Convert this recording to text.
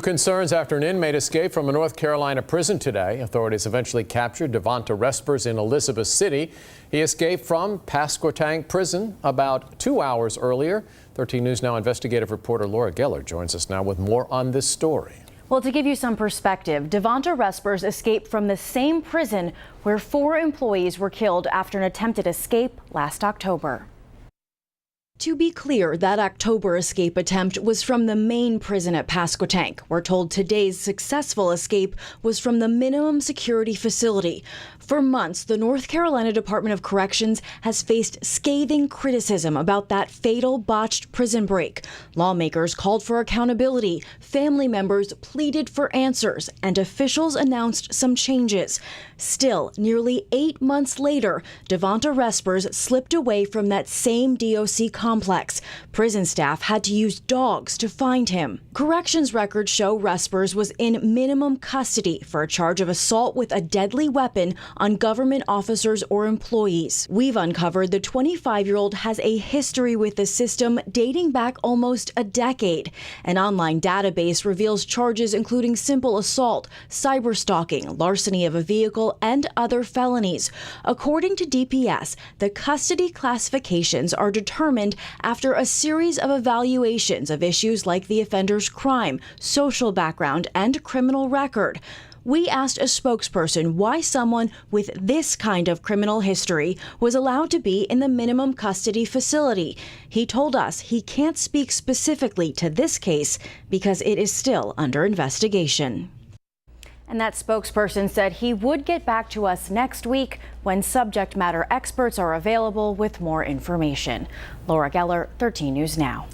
Concerns after an inmate escaped from a North Carolina prison today. Authorities eventually captured Devonta Respers in Elizabeth City. He escaped from Pasquotank prison about 2 hours earlier. 13 News Now investigative reporter Laura Geller joins us now with more on this story. Well, to give you some perspective, Devonta Respers escaped from the same prison where 4 employees were killed after an attempted escape last October. To be clear, that October escape attempt was from the main prison at Pasquotank. We're told today's successful escape was from the minimum security facility. For months, the North Carolina Department of Corrections has faced scathing criticism about that fatal botched prison break. Lawmakers called for accountability, family members pleaded for answers, and officials announced some changes. Still, nearly 8 months later, Devonta Respers slipped away from that same DOC complex. Prison staff had to use dogs to find him. Corrections records show Respers was in minimum custody for a charge of assault with a deadly weapon on government officers or employees. We've uncovered the 25-year-old has a history with the system dating back almost a decade. An online database reveals charges including simple assault, cyberstalking, larceny of a vehicle, and other felonies. According to DPS, the custody classifications are determined after a series of evaluations of issues like the offender's crime, social background, and criminal record. We asked a spokesperson why someone with this kind of criminal history was allowed to be in the minimum custody facility. He told us he can't speak specifically to this case because it is still under investigation. And that spokesperson said he would get back to us next week when subject matter experts are available with more information. Laura Geller, 13 News Now.